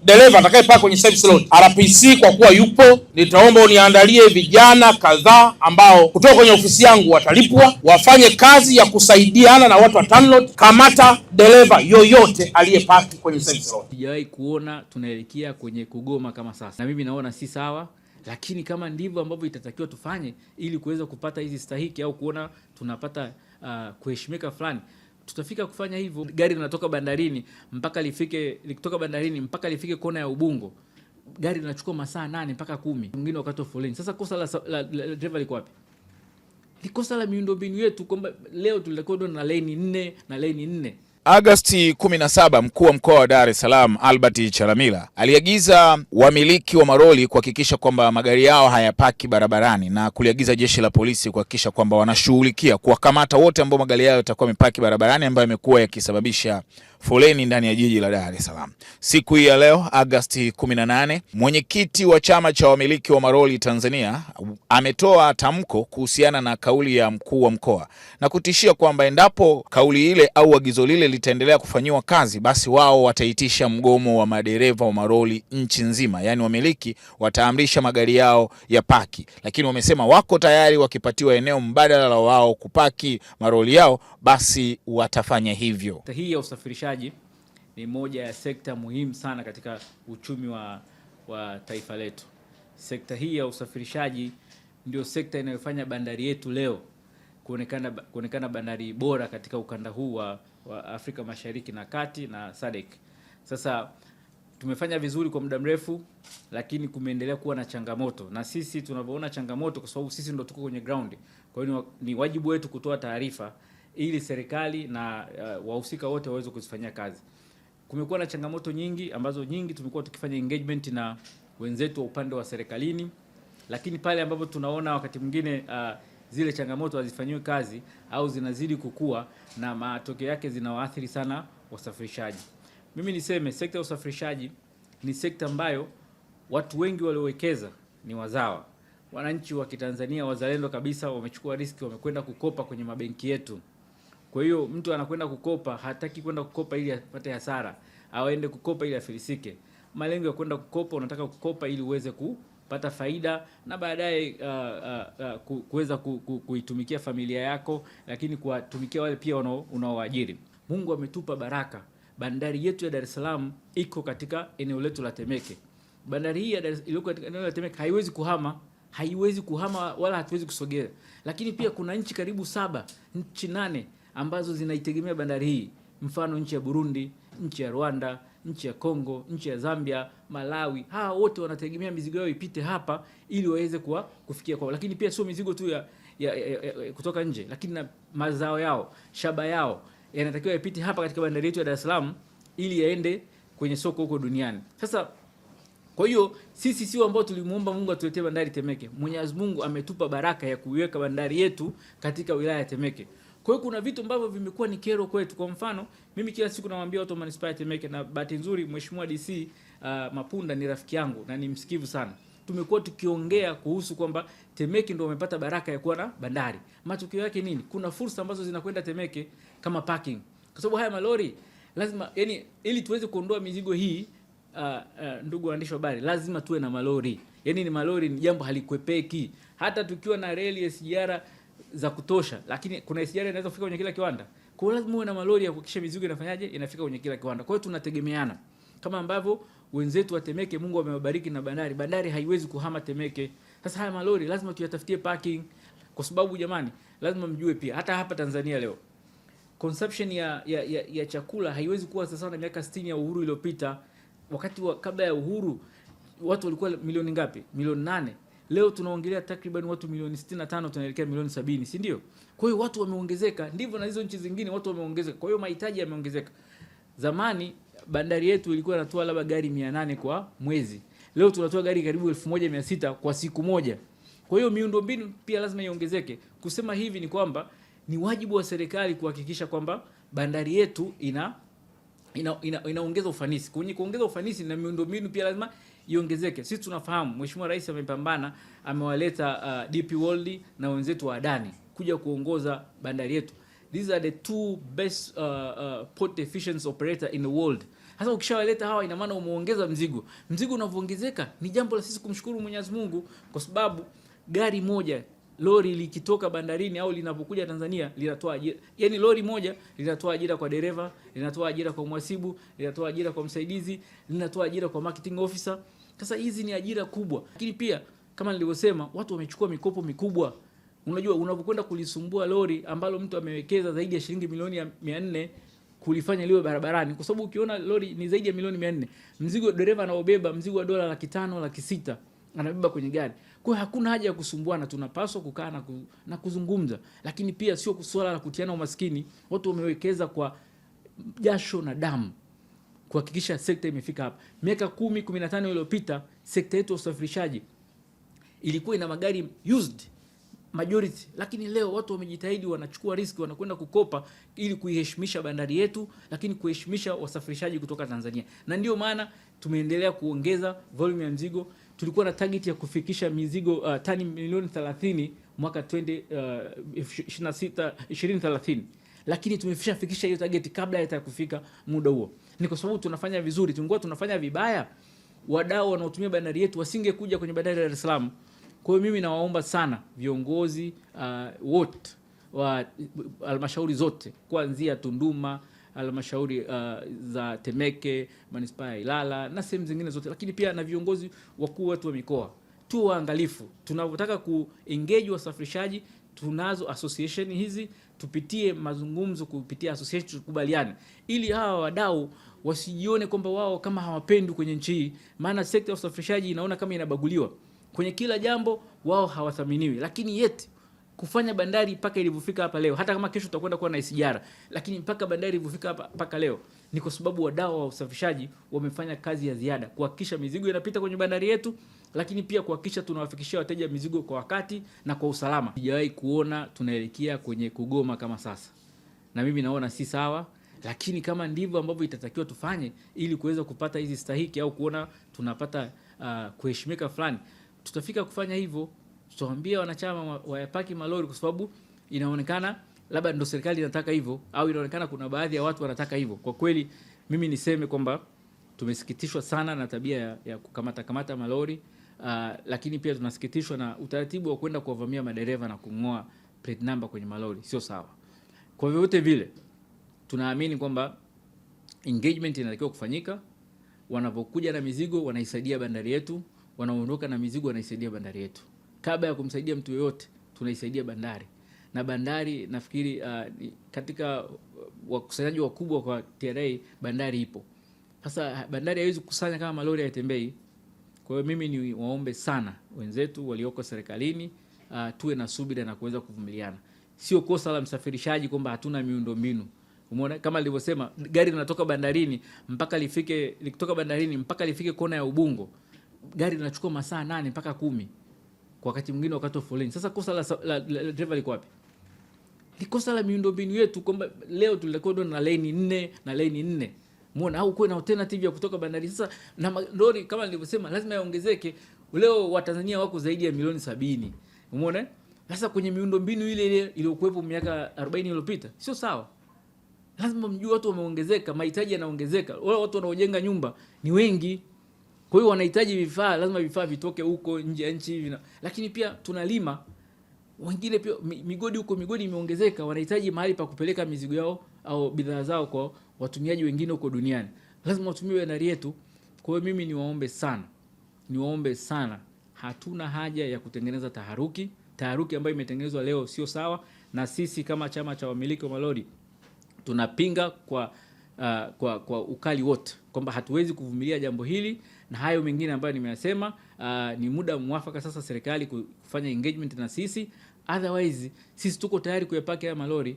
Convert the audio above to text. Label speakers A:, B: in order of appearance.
A: dereva atakayepaki kwenye service road. RPC kwa kuwa yupo, nitaomba uniandalie vijana kadhaa ambao kutoka kwenye ofisi yangu watalipwa wafanye kazi ya kusaidiana na watu wa TANROADS. Kamata dereva yoyote aliyepaki kwenye service road.
B: Sijawahi kuona tunaelekea kwenye kugoma kama sasa, na mimi naona si sawa, lakini kama ndivyo ambavyo itatakiwa tufanye ili kuweza kupata hizi stahiki au kuona tunapata kuheshimika fulani, tutafika kufanya hivyo. Gari linatoka bandarini mpaka lifike kona ya Ubungo, gari linachukua masaa 8 mpaka 10, mwingine wakati wa foleni. Sasa kosa la driver liko wapi? Ni kosa la miundombinu yetu, kwamba leo tulikuwa na lane 4 na lane 4.
C: Agosti 17, mkuu wa mkoa wa Dar es Salaam Albert Chalamila aliagiza wamiliki wa maroli kuhakikisha kwamba magari yao hayapaki barabarani na kuliagiza jeshi la polisi kuhakikisha kwamba wanashughulikia kuwakamata wote ambao magari yao yatakuwa yamepaki barabarani, ambayo yamekuwa yakisababisha foleni ndani ya jiji la Dar es Salaam. Siku hii ya leo Agosti 18, mwenyekiti wa chama cha wamiliki wa maroli Tanzania ametoa tamko kuhusiana na kauli ya mkuu wa mkoa na kutishia kwamba endapo kauli ile au agizo lile litaendelea kufanyiwa kazi, basi wao wataitisha mgomo wa madereva wa maroli nchi nzima. Yani wamiliki wataamrisha magari yao ya paki, lakini wamesema wako tayari wakipatiwa eneo mbadala la wao kupaki maroli yao, basi watafanya hivyo.
B: Hii ya usafirishaji ni moja ya sekta muhimu sana katika uchumi wa taifa letu. Sekta hii ya usafirishaji ndio sekta inayofanya bandari yetu leo kuonekana bandari bora katika ukanda huu wa Afrika Mashariki na Kati na SADC. Sasa tumefanya vizuri kwa muda mrefu, lakini kumeendelea kuwa na changamoto, na sisi tunavyoona changamoto kwa sababu sisi ndio tuko kwenye ground. Kwa hiyo ni wajibu wetu kutoa taarifa ili serikali na wahusika wote waweze kuzifanyia kazi. Kumekuwa na changamoto nyingi ambazo tumekuwa tukifanya engagement na wenzetu wa upande wa serikalini, lakini pale ambapo tunaona wakati mwingine zile changamoto hazifanyiwi kazi au zinazidi kukua na matokeo yake zinawaathiri sana wasafirishaji. Mimi niseme sekta ya usafirishaji ni sekta ambayo watu wengi waliowekeza ni wazawa. Wananchi wa Kitanzania wazalendo kabisa wamechukua riski, wamekwenda kukopa kwenye mabenki yetu. Kwa hiyo mtu anakwenda kukopa, hataki kwenda kukopa ili apate hasara, au aende kukopa ili afilisike. Malengo ya kwenda kukopa, unataka kukopa ili uweze kupata faida na baadaye kuweza kuitumikia familia yako, lakini kuwatumikia wale pia unaowaajiri. Mungu ametupa baraka. Bandari yetu ya Dar es Salaam iko katika eneo letu la Temeke. Bandari hii iliyoko katika eneo la Temeke haiwezi kuhama wala hatuwezi kusogea. Lakini pia kuna nchi karibu 7, nchi 8 ambazo zinaitegemea bandari hii. Mfano nchi ya Burundi, nchi ya Rwanda, nchi ya Kongo, nchi ya Zambia, Malawi. Hawa wote wanategemea mizigo yao ipite hapa ili waweze kufikia kwao. Lakini pia sio mizigo tu ya kutoka nje, lakini na mazao yao, shaba yao yanatakiwa yapite hapa katika bandari yetu ya Dar es Salaam ili yaende kwenye soko huko duniani. Sasa kwa hiyo sisi sio ambao tulimuomba Mungu atuletee bandari Temeke. Mwenyezi Mungu ametupa baraka ya kuiweka bandari yetu katika wilaya ya Temeke. Kwa hiyo kuna vitu ambavyo vimekuwa ni kero kwetu. Kwa mfano, mimi kila siku nawaambia watu wa manispaa ya Temeke, na bahati nzuri Mheshimiwa DC Mapunda ni rafiki yangu na ni msikivu sana. Tumekuwa tukiongea kuhusu kwamba Temeke ndio wamepata baraka ya kuwa na bandari. Matokeo yake nini? Kuna fursa ambazo zinakwenda Temeke kama parking. Kwa sababu haya malori lazima, yani ili tuweze kuondoa mizigo hii, ndugu waandishi wa habari, lazima tuwe na malori. Yani ni malori ni jambo halikwepeki. Hata tukiwa na reli ya SGR za kutosha, lakini kuna SGR inaweza kufika kwenye kila kiwanda. Kwa hiyo lazima uwe na malori ya kuhakikisha mizigo inafika kwenye kila kiwanda. Kwa hiyo tunategemeana. Kama ambavyo wenzetu wa Temeke Mungu amewabariki na bandari. Bandari haiwezi kuhama Temeke. Sasa haya malori lazima tuyatafutie parking, kwa sababu jamani, lazima mjue pia hata hapa Tanzania leo consumption ya chakula haiwezi kuwa sasa na miaka 60 ya uhuru iliyopita. Wakati kabla ya uhuru watu walikuwa milioni ngapi? Milioni 8. Leo tunaongelea takriban watu milioni 65, tunaelekea milioni 70, si ndio? Kwa hiyo watu wameongezeka, ndivyo na hizo nchi zingine watu wameongezeka. Kwa hiyo mahitaji yameongezeka. Zamani bandari yetu ilikuwa inatoa labda gari 800 kwa mwezi. Leo tunatoa gari karibu 1600 kwa siku moja. Kwa hiyo miundombinu pia lazima iongezeke. Kusema hivi ni kwamba ni wajibu wa serikali kuhakikisha kwamba bandari yetu inaongeza ufanisi. Kwenye kuongeza ufanisi na miundombinu pia lazima iongezeke. Sisi tunafahamu Mheshimiwa Rais amepambana, amewaleta DP World na wenzetu wa Adani kuja kuongoza bandari yetu. These are the two best port efficiency operator in the world. Sasa ukishawaleta hawa, ina maana umeongeza mzigo. Mzigo unavyoongezeka ni jambo la sisi kumshukuru Mwenyezi Mungu, kwa sababu gari moja, lori likitoka bandarini au linapokuja Tanzania linatoa ajira. Yaani lori moja linatoa ajira kwa dereva, linatoa ajira kwa mhasibu, linatoa ajira kwa msaidizi, linatoa ajira kwa marketing officer. Sasa hizi ni ajira kubwa. Lakini pia kama nilivyosema, watu wamechukua mikopo mikubwa. Unajua unapokwenda kulisumbua lori ambalo mtu amewekeza zaidi ya shilingi milioni 400 kulifanya liwe barabarani, kwa sababu ukiona lori ni zaidi ya milioni 400, mzigo dereva anaobeba mzigo wa dola 500, 600 anabeba kwenye gari. Kwa hiyo hakuna haja ya kusumbuana, tunapaswa kukaa na kuzungumza. Lakini pia sio swala la kutiana umaskini. Watu wamewekeza kwa jasho na damu kuhakikisha sekta imefika hapa. Miaka 10, 15 iliyopita sekta yetu ya usafirishaji ilikuwa ina magari used majority, lakini leo watu wamejitahidi, wanachukua riski, wanakwenda kukopa ili kuiheshimisha bandari yetu, lakini kuheshimisha wasafirishaji kutoka Tanzania. Na ndio maana tumeendelea kuongeza volume ya mzigo. Tulikuwa na target ya kufikisha mizigo tani milioni 30 mwaka 2030, lakini tumeshafikisha hiyo target kabla ya kufika muda huo. Ni kwa sababu tunafanya vizuri. Tungekuwa tunafanya vibaya, wadau wanaotumia bandari yetu wasingekuja kwenye bandari ya Dar es Salaam. Kwa hiyo mimi nawaomba sana viongozi wote wa halmashauri zote, kuanzia Tunduma, halmashauri za Temeke, manispaa ya Ilala na sehemu zingine zote, lakini pia na viongozi wakuu wetu wa mikoa, tu waangalifu tunapotaka kuengage wasafirishaji. Tunazo association hizi, tupitie mazungumzo kupitia association, tukubaliane ili hawa wadau wasijione kwamba wao kama hawapendi kwenye nchi hii. Maana sekta ya usafirishaji inaona kama inabaguliwa kwenye kila jambo, wao hawathaminiwi. Lakini yet kufanya bandari mpaka ilivyofika hapa leo, hata kama kesho tutakwenda kuwa na SGR, lakini mpaka bandari ilivyofika hapa mpaka leo ni kwa sababu wadau wa usafirishaji wamefanya kazi ya ziada kuhakikisha mizigo inapita kwenye bandari yetu, lakini pia kuhakikisha tunawafikishia wateja mizigo kwa wakati na kwa usalama. Sijawahi kuona tunaelekea kwenye kugoma kama sasa, na mimi naona si sawa. Lakini kama ndivyo ambavyo itatakiwa tufanye ili kuweza kupata hizi stahiki au kuona tunapata kuheshimika fulani, tutafika kufanya hivyo. Tutawaambia wanachama wayapaki malori, kwa sababu inaonekana labda ndio serikali inataka hivyo, au inaonekana kuna baadhi ya watu wanataka hivyo. Kwa kweli mimi niseme kwamba tumesikitishwa sana na tabia ya kukamata malori, lakini pia tunasikitishwa na utaratibu wa kwenda kuwavamia madereva na kung'oa plate number kwenye malori. Sio sawa. Kwa vyote vile tunaamini kwamba engagement inatakiwa kufanyika. Wanapokuja na mizigo wanaisaidia bandari yetu, wanaondoka na mizigo wanaisaidia bandari yetu. Kabla ya kumsaidia mtu yoyote, tunaisaidia bandari. Na bandari nafikiri katika wakusanyaji wakubwa kwa TRA bandari ipo. Sasa bandari haiwezi kukusanya kama malori hayatembei. Kwa hiyo mimi ni waombe sana wenzetu walioko serikalini, tuwe na subira na kuweza kuvumiliana. Sio kosa la msafirishaji kwamba hatuna miundombinu. Umeona kama nilivyosema, gari linatoka bandarini mpaka lifike kona ya Ubungo, gari linachukua masaa 8 mpaka 10 kwa wakati mwingine wakati wa foleni. Sasa kosa la driver liko wapi? Ni kosa la miundombinu yetu, kwamba leo tulikuwa na lane 4 na lane 4. Umeona, au kuwe na alternative ya kutoka bandari. Sasa na malori kama nilivyosema lazima yaongezeke. Leo Watanzania wako zaidi ya milioni 70. Umeona? Sasa kwenye miundombinu ile iliyokuwepo miaka 40 iliyopita sio sawa. Lazima mjue watu wameongezeka, mahitaji yanaongezeka. Wale watu wanaojenga nyumba ni wengi. Kwa hiyo wanahitaji vifaa, lazima vifaa vitoke huko nje ya nchi hivi. Lakini pia tunalima. Wengine pia migodi imeongezeka, wanahitaji mahali pa kupeleka mizigo yao au bidhaa zao kwa watumiaji wengine huko duniani. Lazima watumie bandari yetu. Kwa hiyo mimi niwaombe sana. Hatuna haja ya kutengeneza taharuki. Taharuki ambayo imetengenezwa leo sio sawa, na sisi kama chama cha wamiliki wa malori tunapinga kwa ukali wote kwamba hatuwezi kuvumilia jambo hili na hayo mengine ambayo nimeyasema. Ni muda mwafaka sasa serikali kufanya engagement na sisi, otherwise sisi tuko tayari kuyapaki haya malori.